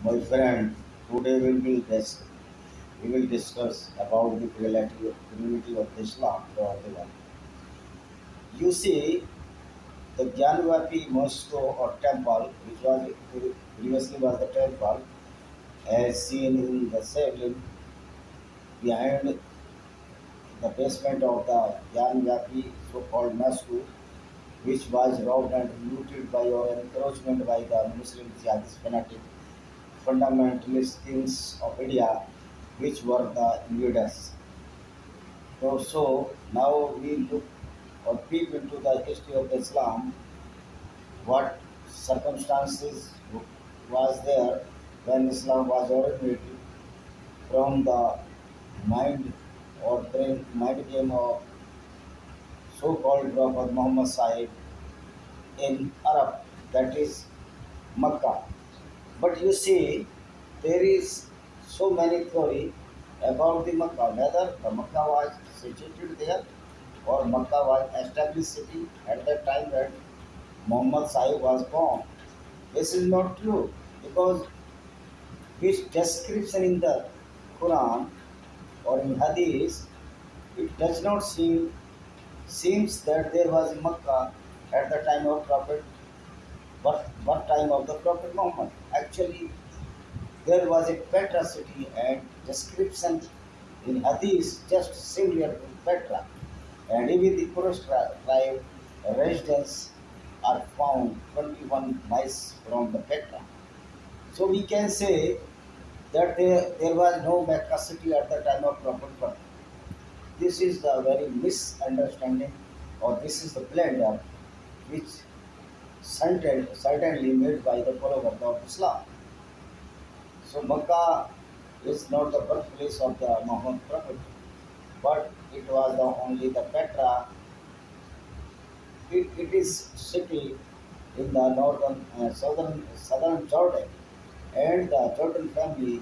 My friend, today we will discuss about the reality of Islam throughout the world. You see, the Gyanvapi mosque or temple, which was previously was the temple, as seen in the ceiling behind the basement of the Gyanvapi so-called mosque, which was robbed and looted by or encroachment by the Muslim jihadist fanatic fundamentalist kings of India, which were the invaders. So now we look or peep into the history of Islam, what circumstances was there when Islam was originated from the mind or brain mind game of so-called Prophet Muhammad Sahib in Arab, that is Makkah. But you see, there is so many theory about the Makkah, whether the Makkah was situated there or Makkah was established city at that time when Muhammad Sahib was born. This is not true because which description in the Quran or in Hadith, it does not seems that there was Makkah at the time of Prophet, what time of the Prophet Muhammad. Actually, there was a Petra city and description in Hadith just similar to Petra. And even the Quraysh tribe residents are found 21 miles from the Petra. So we can say that there was no Mecca city at the time of Prophet birth. This is the very misunderstanding or this is the blunder which certainly made by the followers of Islam. So Makkah is not the birthplace of the Muhammad Prophet, but it was the only the Petra. It is city in the northern southern Jordan, and the Jordan family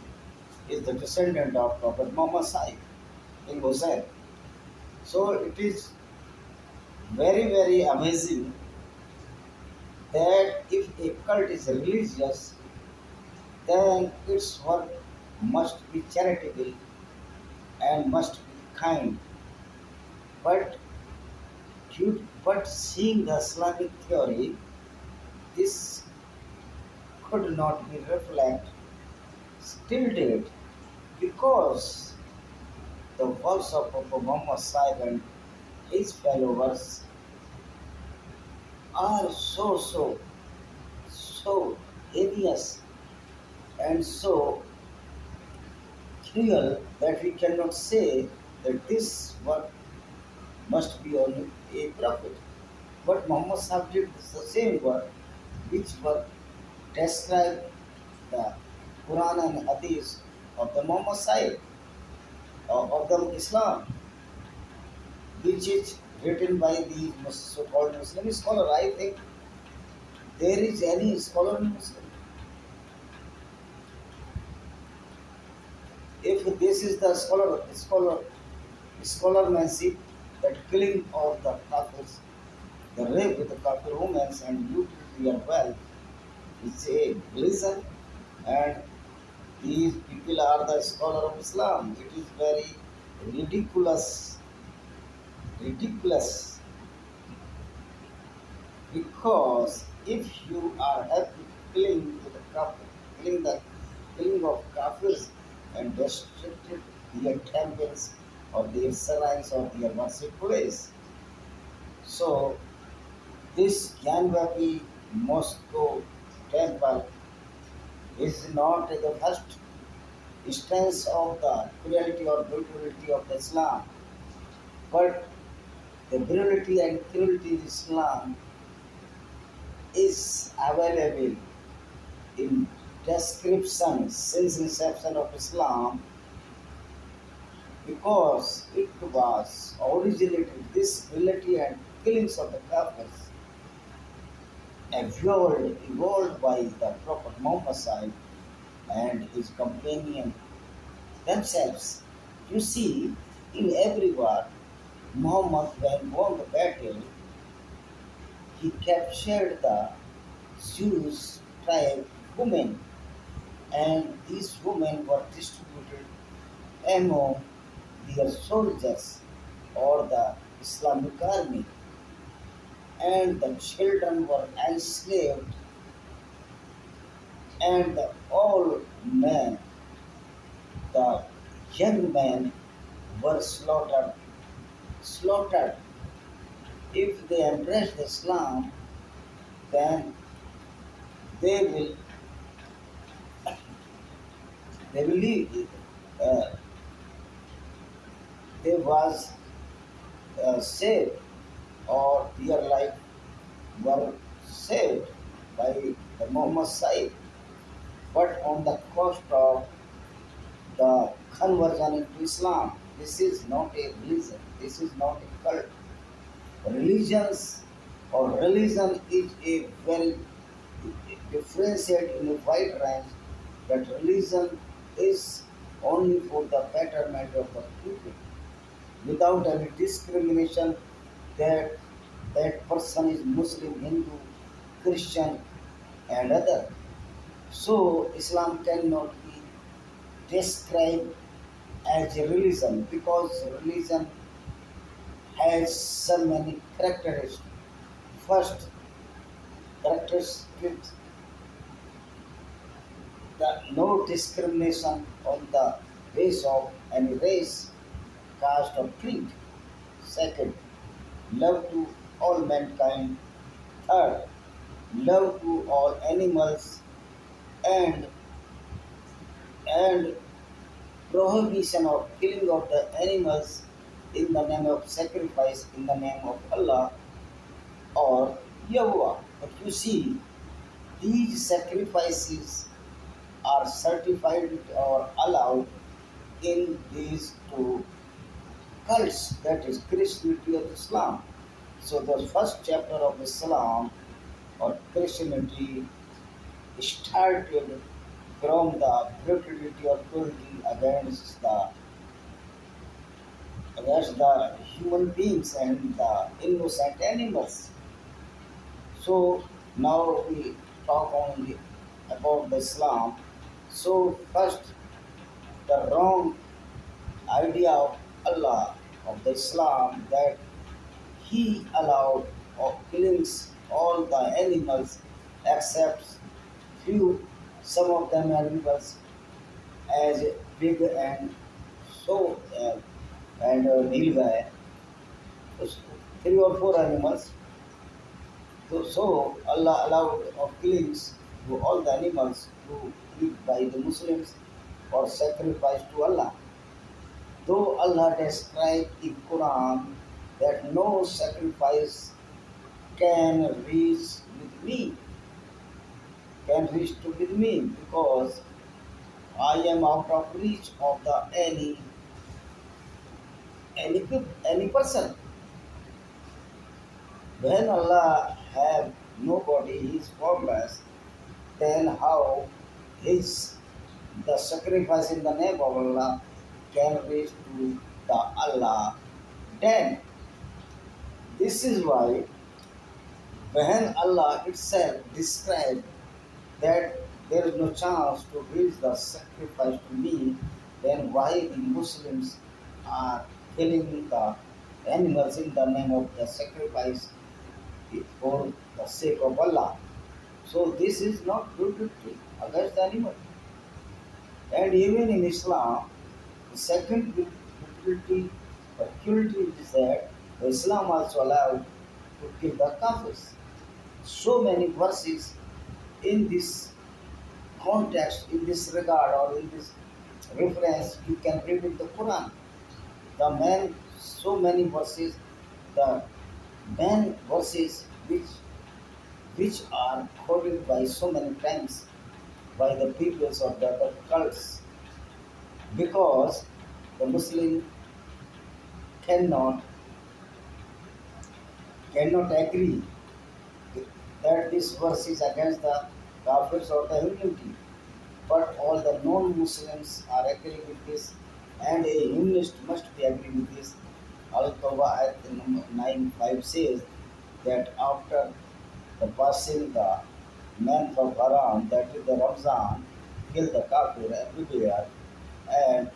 is the descendant of Prophet Muhammad Sahib in Hussein. So it is very amazing that if a cult is religious, then its work must be charitable and must be kind. But but seeing the Islamic theory, this could not be reflected still date because the works of Prophet Muhammad Sahib and his followers are so heinous and so cruel that we cannot say that this work must be only a prophet. But Muhammad Sahib did the same work which were described the Quran and Hadith of the Muhammad Sahib of the Islam, which is written by the so-called Muslim scholar. I think there is any scholar in Muslim. If this is the scholarmanship, that killing of the kafirs, the rape with the kafir women and looting their wealth is a reason, and these people are the scholar of Islam. It is very ridiculous because if you are happy killing to the kafir, killing of kafirs and restricted their temples or their shrines or their worship place. So this Gyanvapi Moscow temple is not the first instance of the cruelty or brutality of Islam, but the brutality and cruelty of Islam is available in description since inception of Islam because it was originated this cruelty and killings of the Kafirs evolved by the Prophet Muhammad Sahib and his companion themselves. You see, in every war, Muhammad when won the battle, he captured the Jews tribe women and these women were distributed among their soldiers or the Islamic army, and the children were enslaved, and the old men, the young men, were slaughtered. If they embraced Islam, then they will they will leave. Uh, they was saved, or their life were saved by the Muhammad side, but on the cost of the conversion into Islam. This is not a religion. This is not a cult. Religions or religion is a very differentiated in a wide range. That religion is only for the betterment of the people, without any discrimination that that person is Muslim, Hindu, Christian, and other. So Islam cannot be described as a religion because religion has so many characteristics. First characteristic, the no discrimination on the base of any race, caste or creed. Second, love to all mankind. Third, love to all animals, and and prohibition of killing of the animals in the name of sacrifice in the name of Allah or Yahweh. But you see, these sacrifices are certified or allowed in these two cults, that is Christianity and Islam. So the first chapter of Islam or Christianity started from the brutality or cruelty against the human beings and the innocent animals. So now we talk only about the Islam. So first, the wrong idea of Allah of the Islam, that He allowed of killings all the animals except few, some of them animals as big and so and Nilgai, three or four animals. So Allah allowed of killings to all the animals to eat by the Muslims or sacrifice to Allah. Though Allah described in Quran that no sacrifice can reach with me, can reach to with me because I am out of reach of the any person. When Allah have nobody, He is formless, then how His the sacrifice in the name of Allah can reach to the Allah? Then this is why when Allah itself described that there is no chance to reach the sacrifice to me, then why the Muslims are killing the animals in the name of the sacrifice for the sake of Allah? So this is not brutality against the animal. And even in Islam, the second brutality or cruelty is that Islam also allowed to kill the kafirs. So many verses in this context, in this regard, or in this reference, you can read in the Quran. The main, so many verses, the main verses which are quoted by so many times by the peoples of the other cults, because the Muslim cannot cannot agree that this verse is against the Kafirs or the humanity. But all the non-Muslims are agree with this, and a humanist must be agree with this. Al-Tawbah ayat number 9:5 says that after the passing the month of Haram, that is the Ramzan, kill the kafir everywhere, and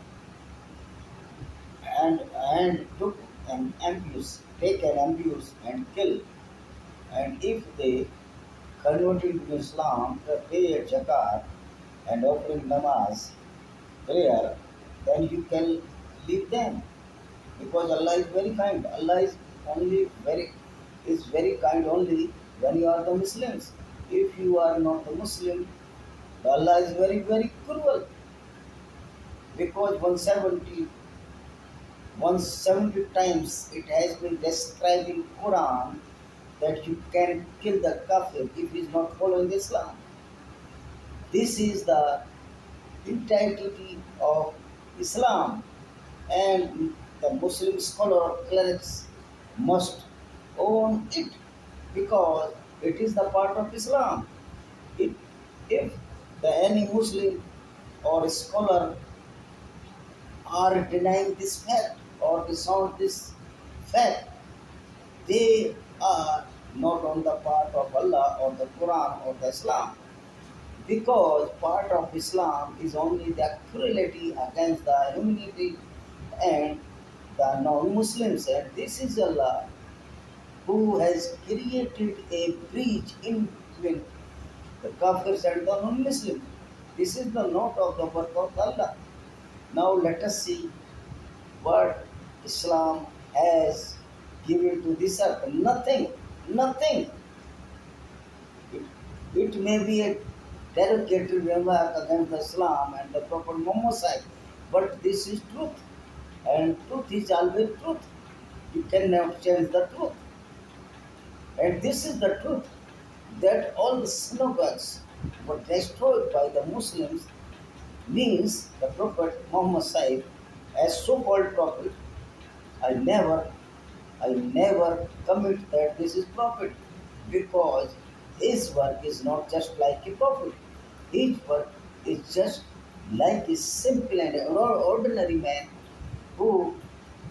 took an abuse, take an abuse and kill. And if they converted to Islam, they pay a zakat and offering namaz, prayer, then you can leave them because Allah is very kind. Allah is very kind only when you are the Muslims. If you are not the Muslim, Allah is very cruel because 170 times it has been described in Quran that you can kill the kafir if he is not following Islam. This is the entirety of Islam, and the Muslim scholar or clerics must own it because it is the part of Islam. It, if any Muslim or scholar are denying this fact or disown this fact, they are not on the part of Allah or the Quran or the Islam. Because part of Islam is only the cruelty against the humanity and the non-Muslims. And this is Allah who has created a breach in between the Kafirs and the non-Muslims. This is the note of the work of Allah. Now let us see what Islam has given to this earth. Nothing, nothing. It, it may be a derogatory remark against Islam and the Prophet Muhammad, but this is truth, and truth is always truth. You cannot change the truth, and this is the truth that all the synagogues were destroyed by the Muslims means the Prophet Muhammad, as so-called prophet, I never I never commit that this is prophet because his work is not just like a prophet. His work is just like a simple and ordinary man who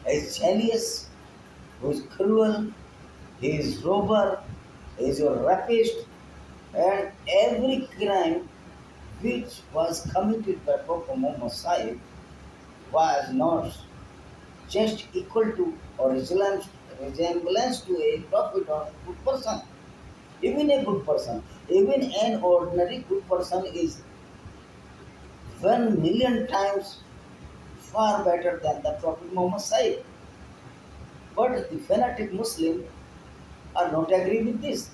is jealous, who is cruel, he is robber, he is a rapist, and every crime which was committed by Prophet Muhammad Sahib was not just equal to or resemblance to a prophet or good person. Even a good person, even an ordinary good person is 1 million times far better than the Prophet Muhammad Sahib. But the fanatic Muslim are not agree with this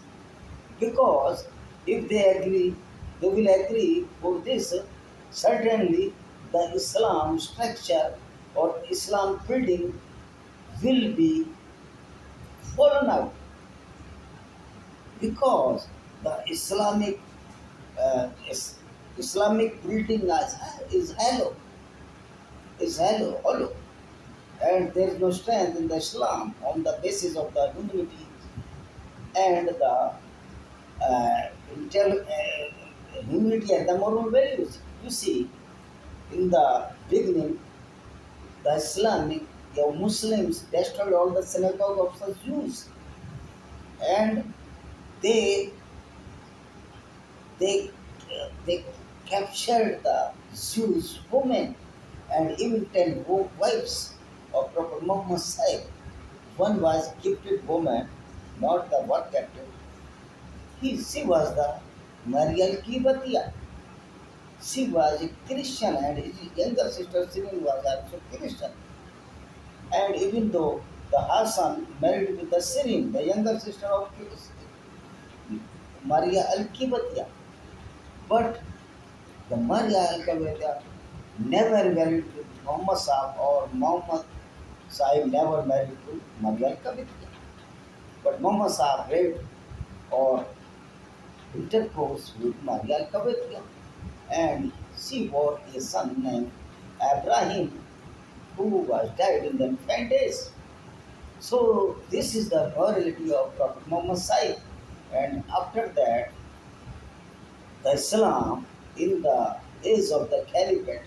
because if they agree, they will agree for this. Certainly, the Islam structure or Islam building will be fallen out because the Islamic building is hollow, and there is no strength in the Islam on the basis of the humanity and the uh, humanity and the moral values. You see, in the beginning, the Muslims destroyed all the synagogue of the Jews, and they they they captured the Jews women and even 10 wives of Prophet Muhammad Sahib. One was gifted woman, not the war captive. She was the Marial Kibatia. She was a Christian and his younger sister Sirin was also Christian. And even though the Hassan married with the Sirin, the younger sister of Maria Al Kibatia, but the Maria Al Kibatia never married to Muhammad Sahib or Muhammad Sahib never married to Maria Al Kibatia. But Muhammad Sahib raped or intercourse with Maria Al Kibatia, and she bore a son named Abraham who was died in the infant days. So this is the morality of Prophet Muhammad Sahib. And after that, the Islam in the age of the Caliphate,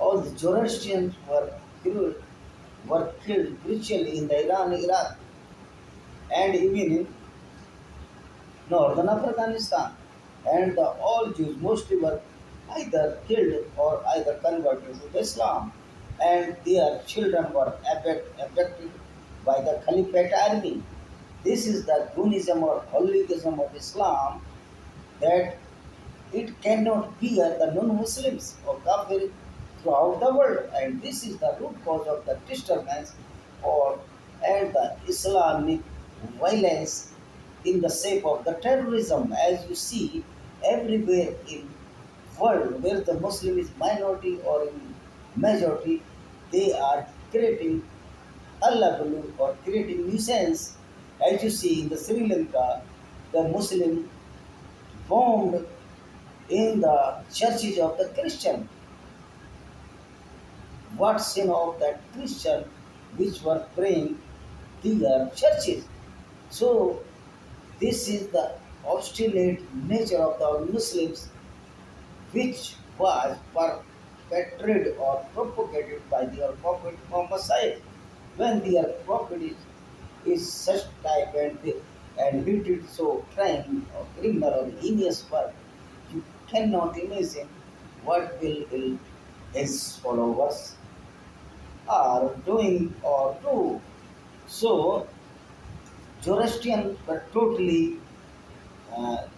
all the Zoroastrians were killed brutally in the Iran, Iraq, and even in northern Afghanistan. And all Jews mostly were either killed or either converted to Islam, and their children were abducted by the Caliphate army. This is the Dunism or hooliganism of Islam, that it cannot bear the non-Muslims or Kafir throughout the world, and this is the root cause of the disturbance or and the Islamic violence in the shape of the terrorism, as you see everywhere in world where the Muslim is minority or in majority, they are creating allabulu or creating nuisance. As you see in the Sri Lanka, the Muslim bombed in the churches of the Christian. What sin of that Christian which were praying their churches? So this is the obstinate nature of the Muslims, which was perpetrated or propagated by their Prophet Muhammad. When their Prophet is such type and he did so crime or criminal or heinous work, you cannot imagine what will his followers are doing or do. So Zoroastrian were totally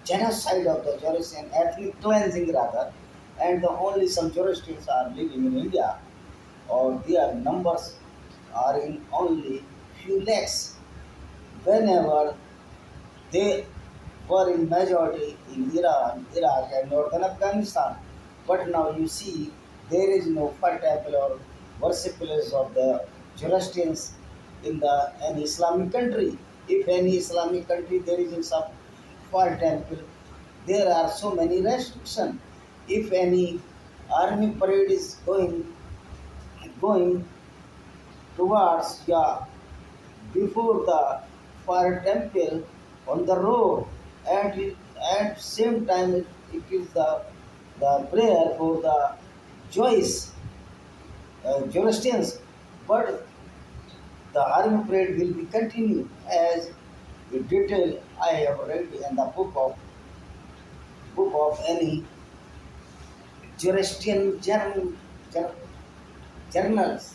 genocide of the Zoroastrian ethnic cleansing rather, and the only some Zoroastrians are living in India, or their numbers are in only few lakhs. Whenever they were in majority in Iran, Iraq, and northern Afghanistan. But now you see there is no far temple or worship place of the Zoroastrians in the an Islamic country. If any Islamic country there is in some far temple, there are so many restrictions. If any army parade is going towards, yeah, before the fire temple on the road, and at same time it is the prayer for the Jewish Zoroastrians, but the army parade will be continued as the detail I have read in the book of any Zoroastrian journals.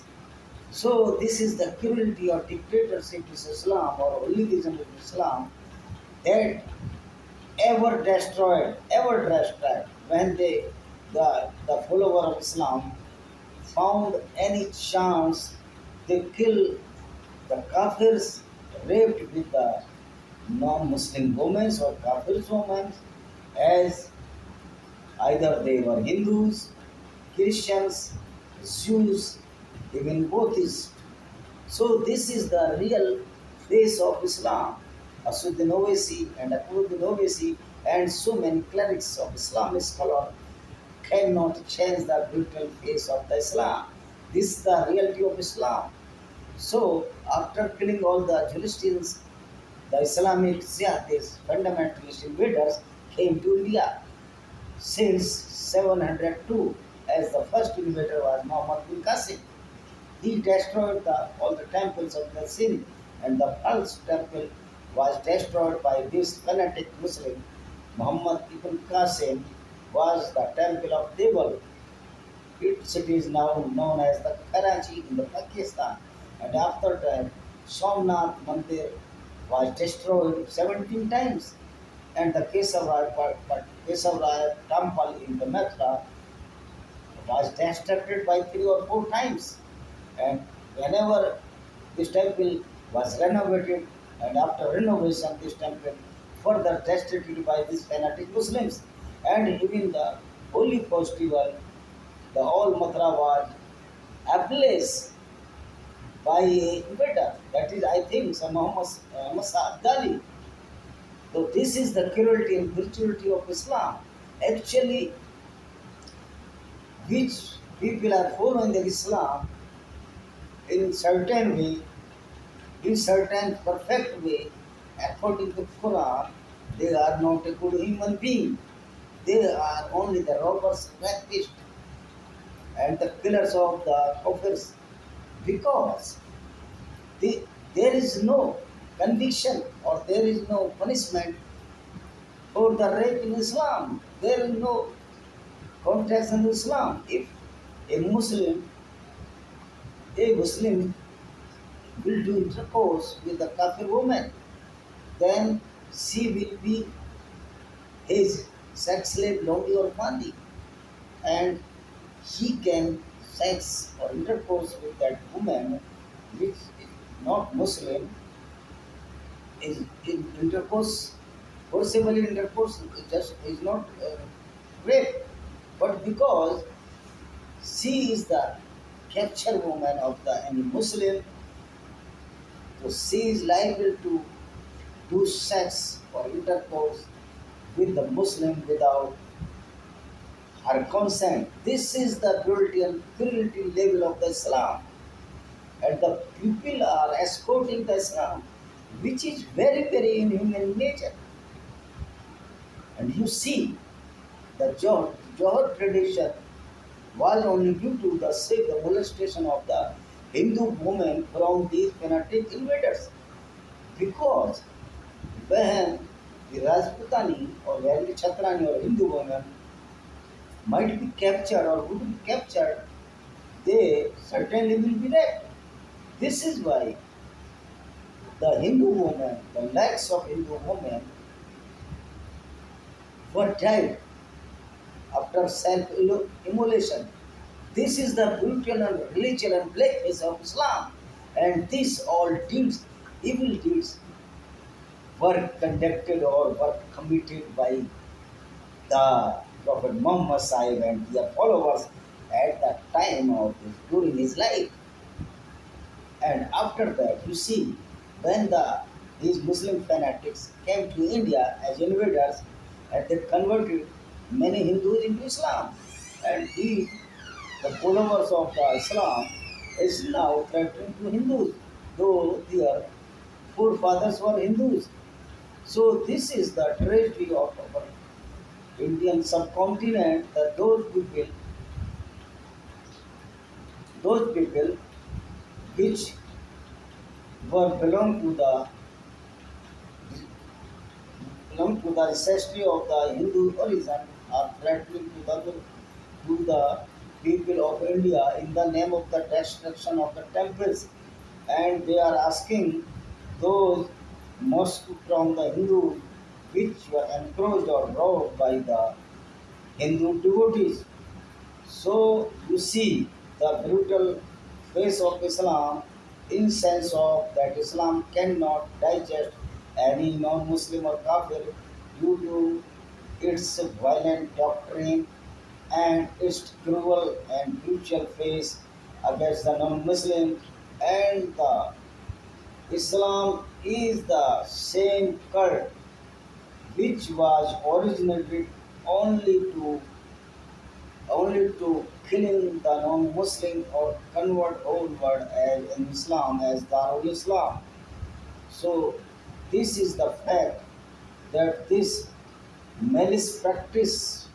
So this is the cruelty or dictatorship of Islam or hooliganism of Islam that ever destroyed when the follower of Islam found any chance, they kill the kafirs, raped with the non-Muslim women or kafirs women, as either they were Hindus, Christians, Jews, even Buddhists. So this is the real face of Islam. Asuddin Owaisi and Akbuddin Owaisi and so many clerics of Islamic scholars cannot change the brutal face of the Islam. This is the reality of Islam. So after killing all the Philistines, the Islamic Jihadists, fundamentalist invaders, came to India since 702, as the first invader was Muhammad bin Qasim. He destroyed all the temples of the Sindh, and the first temple was destroyed by this fanatic Muslim. Muhammad ibn Qasim was the temple of Devil. Its city is now known as the Karachi in the Pakistan. And after that, Somnath Mandir was destroyed 17 times. And the Kesavaraya temple in the Mathura was destructed by 3 or 4 times. And whenever this temple was renovated, and after renovation, this temple further destructed by these fanatic Muslims. And even the holy festival, the whole Mathura was ablaze by a invader. That is, I think, some Musa Abdali. So this is the cruelty and brutality of Islam. Actually, which people are following the Islam in certain way, in certain perfect way, according to Quran, they are not a good human being. They are only the robbers, rapists, and the killers of the prophets, because they, there is no conviction or there is no punishment for the rape in Islam. There is no contracts in Islam. If a Muslim, a Muslim will do intercourse with a kafir woman, then she will be his sex slave, lonely or bandi, and he can sex or intercourse with that woman which is not Muslim, is in intercourse, forcible intercourse is just is not rape, but because she is the capture woman of the any Muslim, so she is liable to do sex or intercourse with the Muslim without her consent. This is the brutality and cruelty level of the Islam, and the people are escorting the Islam, which is very, very inhuman in nature. And you see, the Johor tradition was only due to the molestation of the Hindu women from these fanatic invaders. Because when the Rajputani or very Chatrani or Hindu women might be captured or would be captured, they certainly will be raped. This is why the Hindu women, the lakhs of Hindu women were died after self-immolation. This is the brutal and religion and blackness of Islam. And these all deeds, evil deeds, were conducted or were committed by the Prophet Muhammad Sahib and their followers at the time of during his life. And after that, you see, when these Muslim fanatics came to India as invaders, and they converted many Hindus into Islam, and these the followers of the Islam is now threatening to Hindus, though their forefathers were Hindus. So this is the tragedy of our Indian subcontinent that those people which were belong to the ancestry of the Hindu origin are threatening to the people of India in the name of the destruction of the temples, and they are asking those mosques from the Hindus which were encroached or robbed by the Hindu devotees. So you see the brutal face of Islam in sense of that Islam cannot digest any non-Muslim or kafir due to its violent doctrine and its cruel and brutal face against the non-Muslim, and the Islam is the same cult which was originated only to only to killing the non-Muslim or convert whole world as in Islam as Darul Islam. So this is the fact that this malice practice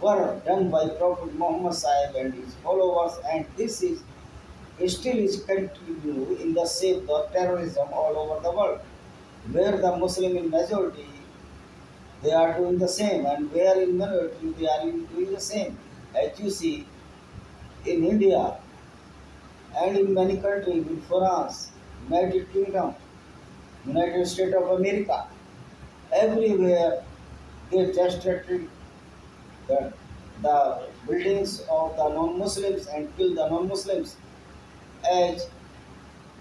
were done by Prophet Muhammad Sahib and his followers, and this is still is continue in the shape of terrorism all over the world, where the Muslim in majority they are doing the same, and where in minority they are doing the same. As you see in India and in many countries, in France, United Kingdom, United States of America, everywhere they destructed the buildings of the non-Muslims and killed the non-Muslims. As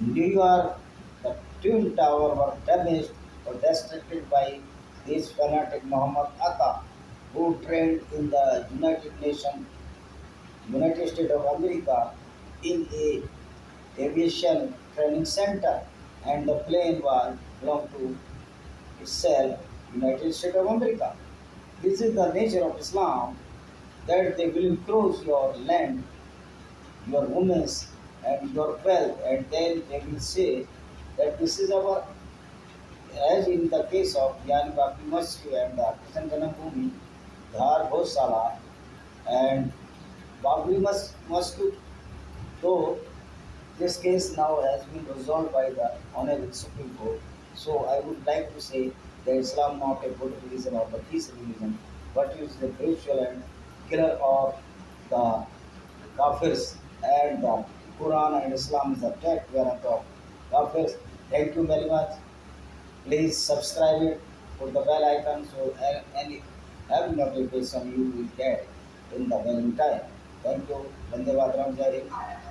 New York, the Twin Tower were damaged or destructed by this fanatic Muhammad Atta, who trained in the United States of America in a aviation training center, and the plane was belonged to itself United States of America. This is the nature of Islam, that they will encroach your land, your women's and your wealth, and then they will say that this is our, as in the case of Gyan Baki Masjid and the Krishna Janambhumi, Dhar Gosala and Babri Masjid, though this case now has been resolved by the Honorable Supreme Court. So I would like to say that Islam not a good religion or the peace religion, but it is a spiritual and killer of the Kafirs, and the Quran and Islam is attacked one of the Kafirs. Thank you very much. Please subscribe it, put the bell icon so any every notification you will get in the very time. Thank you. Vande Mataram. Jai Hind.